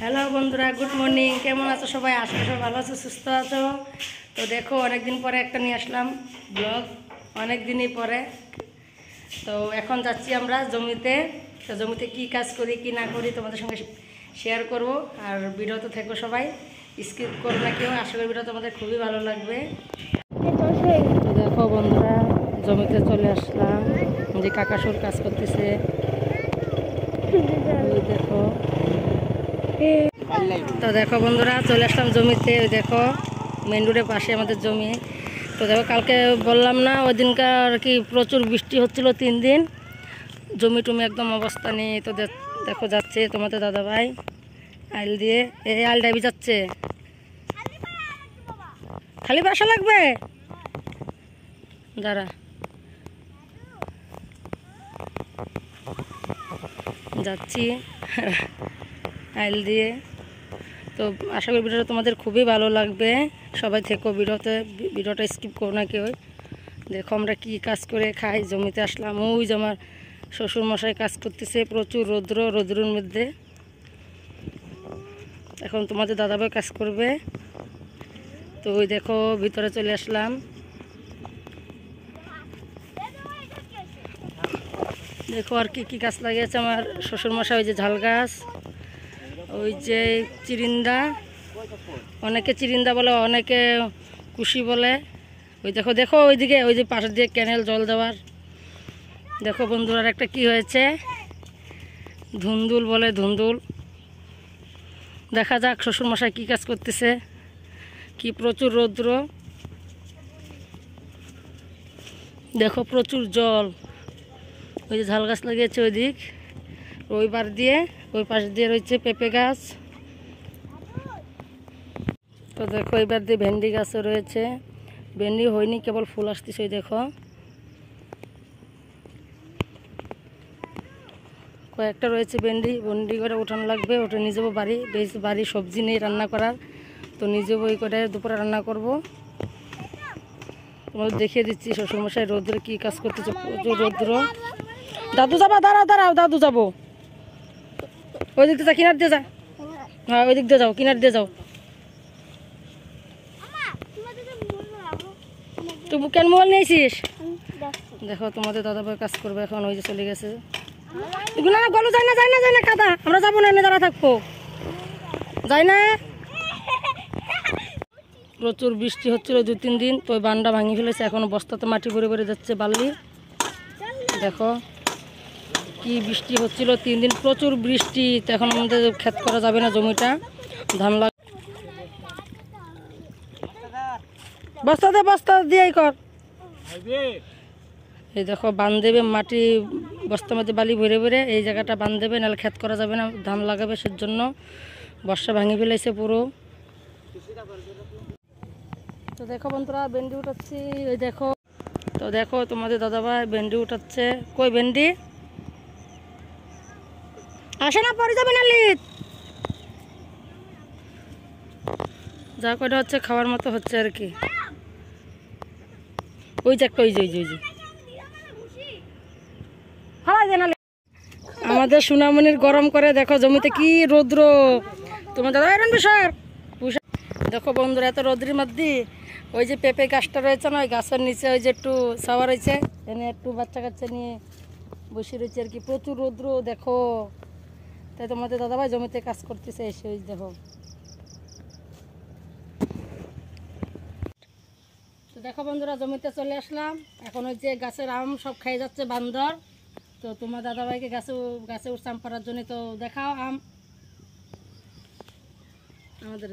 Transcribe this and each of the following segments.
Hello বন্ধুরা, good morning. কেমন আছো সবাই? আশা করি ভালো আছো, সুস্থ আছো। তো দেখো, অনেকদিন পরে একটা নিয়ে আসলাম ব্লগ, অনেক দিনই পরে। তো এখন যাচ্ছি আমরা জমিতে। তো জমিতে কি কাজ করি কি না করি তোমাদের সঙ্গে শেয়ার করব। আর ভিডিওতে থেকো সবাই, স্কিপ করো না কেউ। আশা করি ভিডিও তোমাদের খুবই ভালো লাগবে। তো দেখো বন্ধুরা, জমিতে চলে আসলাম, যে কাকাসুর কাজ করতেছে। দেখো, তো দেখো বন্ধুরা, চলে আসলাম জমিতে। ওই দেখো, মেন রোডের পাশে আমাদের জমি। তো দেখো, কালকে বললাম না ওই দিনকার আর কি প্রচুর বৃষ্টি হচ্ছিল 3 দিন, জমি টমি একদম অবস্থা নেই। তো দেখো যাচ্ছে তোমাদের দাদা ভাই আইল দিয়ে, এই আইল ডাইবি যাচ্ছে। খালি বাসা লাগবে, দাঁড়া যাচ্ছি আইল দিয়ে। তো আশা করি ভিডিওটা তোমাদের খুবই ভালো লাগবে। সবাই থেকো ভিডিওটা স্কিপ করো না কেউ। দেখো আমরা কি কাজ করে খাই। জমিতে আসলাম, ওই যে আমার শ্বশুরমশাই কাজ করতেছে, প্রচুর রৌদ্রের মধ্যে। এখন তোমাদের দাদাভাই কাজ করবে। তো ওই দেখো, ভিতরে চলে আসলাম। দেখো আর কি কি গাছ লাগিয়েছে আমার শ্বশুরমশাই। ওই যে ঝাল গাছ, ওই যে চিরিন্দা, অনেকে চিরিন্দা বলে, অনেকে কুশি বলে। ওই দেখো দেখো ওইদিকে, ওই যে পাশের দিয়ে ক্যানেল জল দেওয়ার। দেখো বন্ধুরা, একটা কি হয়েছে, ধুন্দুল বলে, ধুন্দুল। দেখা যাক শ্বশুরমশাই কী কাজ করতেছে। কি প্রচুর রৌদ্র, দেখো প্রচুর জল। ওই যে ঝাল গাছ লাগিয়েছে ওই দিক, ওই পার দিয়ে, ওই পাশ দিয়ে রয়েছে পেঁপে গাছ। তো দেখো এবার দিয়ে ভেন্ডি গাছও রয়েছে। ভেন্ডি হয়নি, কেবল ফুল আসতেছে। ওই দেখো কয়েকটা রয়েছে ভেন্ডি করে উঠানো লাগবে। ওটা নিয়ে যাবো বাড়ি, বাড়ি সবজি নেই রান্না করার। তো নিয়ে যাবো, ওই করে দুপুরে রান্না করব। তোমাদের দেখিয়ে দিচ্ছি শ্বশুরমশাই রৌদ্রে কী কাজ করতেছে, প্রচুর রৌদ্র। দাদু যাবা, দাঁড়াও দাদু যাবো। ওই দিক দিয়ে যা, কিনার দিয়ে যা। হ্যাঁ ওই দিক দিয়ে যাও, কিনার দিয়ে যাও। তুমি কেন মোবাইল নিয়েছিস? দেখো তোমাদের দাদাভাই কাজ করবে এখন, ওই যে চলে গেছে। এগুলো না গলো, যায় না কাদা, আমরা যাবো না, এনে দাঁড়া থাকবো, যাই না। প্রচুর বৃষ্টি হচ্ছিল 2-3 দিন। তো ওই বানটা ভাঙি ফেলেছে, এখনো বস্তাতে মাটি ভরে যাচ্ছে, বালি। দেখো কি বৃষ্টি হচ্ছিল 3 দিন, প্রচুর বৃষ্টি। তো এখন আমাদের ক্ষেত করা যাবে না, জমিটা ধান লাগ। বস্তা দিয়ে কর। এই দেখো বান দেবে, মাটি বস্তার মধ্যে বালি ভরে এই জায়গাটা বান দেবে, নাহলে ক্ষেত করা যাবে না, ধান লাগাবে। সেজন্য বর্ষা ভাঙি ফেলেছে পুরো। তো দেখো বন্ধুরা, ভেন্ডি উঠাচ্ছি। ওই দেখো, তো দেখো তোমাদের দাদাভাই ভেন্ডি উঠাচ্ছে। কই ভেন্ডি আসে না, পরে যাবে না লিত। যা কয়টা হচ্ছে খাওয়ার মতো হচ্ছে আর কি। ওই যে একটা, ওই যে আমাদের সোনামণির গরম করে। দেখো জমিতে কি রৌদ্র। তোমার দাদা এরকম বিষয়। দেখো বন্ধুরা, এত রৌদ্রের মধ্যে ওই যে পেঁপে গাছটা রয়েছে না, ওই গাছের নিচে ওই যে একটু ছাওয়া রয়েছে, এনে একটু বাচ্চা কাচ্চা নিয়ে বসে রয়েছে আর কি। প্রচুর রৌদ্র দেখো। তাই তোমাদের দাদাভাই জমিতে কাজ করতেছে এসে। ওই দেখো, তো দেখো বন্ধুরা, জমিতে চলে আসলাম। এখন ওই যে গাছের আম সব খাই যাচ্ছে বান্দর। তো তোমার দাদাভাইকে গাছে উঠছে আম পাড়ার জন্য। তো দেখাও আম আমাদের।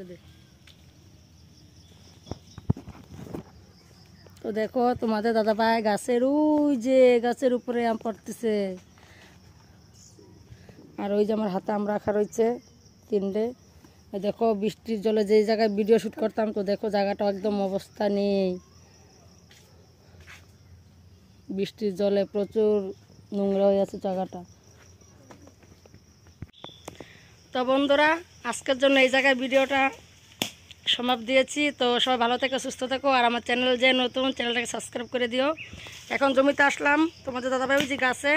তো দেখো তোমাদের দাদাভাই গাছের, ওই যে গাছের উপরে আম পড়তেছে। আর ওই যে আমার হাতে আম রাখা রয়েছে 3টে। দেখো বৃষ্টির জলে যেই জায়গায় ভিডিও শ্যুট করতাম, তো দেখো জায়গাটা একদম অবস্থা নেই। বৃষ্টির জলে প্রচুর নোংরা হয়ে আছে জায়গাটা। তো বন্ধুরা, আজকের জন্য এই জায়গায় ভিডিওটা সমাপ্ত দিয়েছি। তো সবাই ভালো থেকো, সুস্থ থেকো। আর আমার চ্যানেল যে নতুন, চ্যানেলটাকে সাবস্ক্রাইব করে দিও। এখন জমিতে আসলাম, তোমাদের দাদাভাই যে গাছে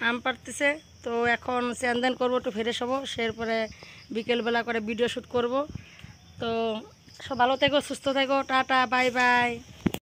আম পাড়তেছে। তো এখন স্নান দান করবো, একটু ফ্রেশ হবো, সেরপরে বিকেলবেলা করে ভিডিও শ্যুট করব। তো সব ভালো থেকো, সুস্থ থেকো, টাটা, বাই বাই।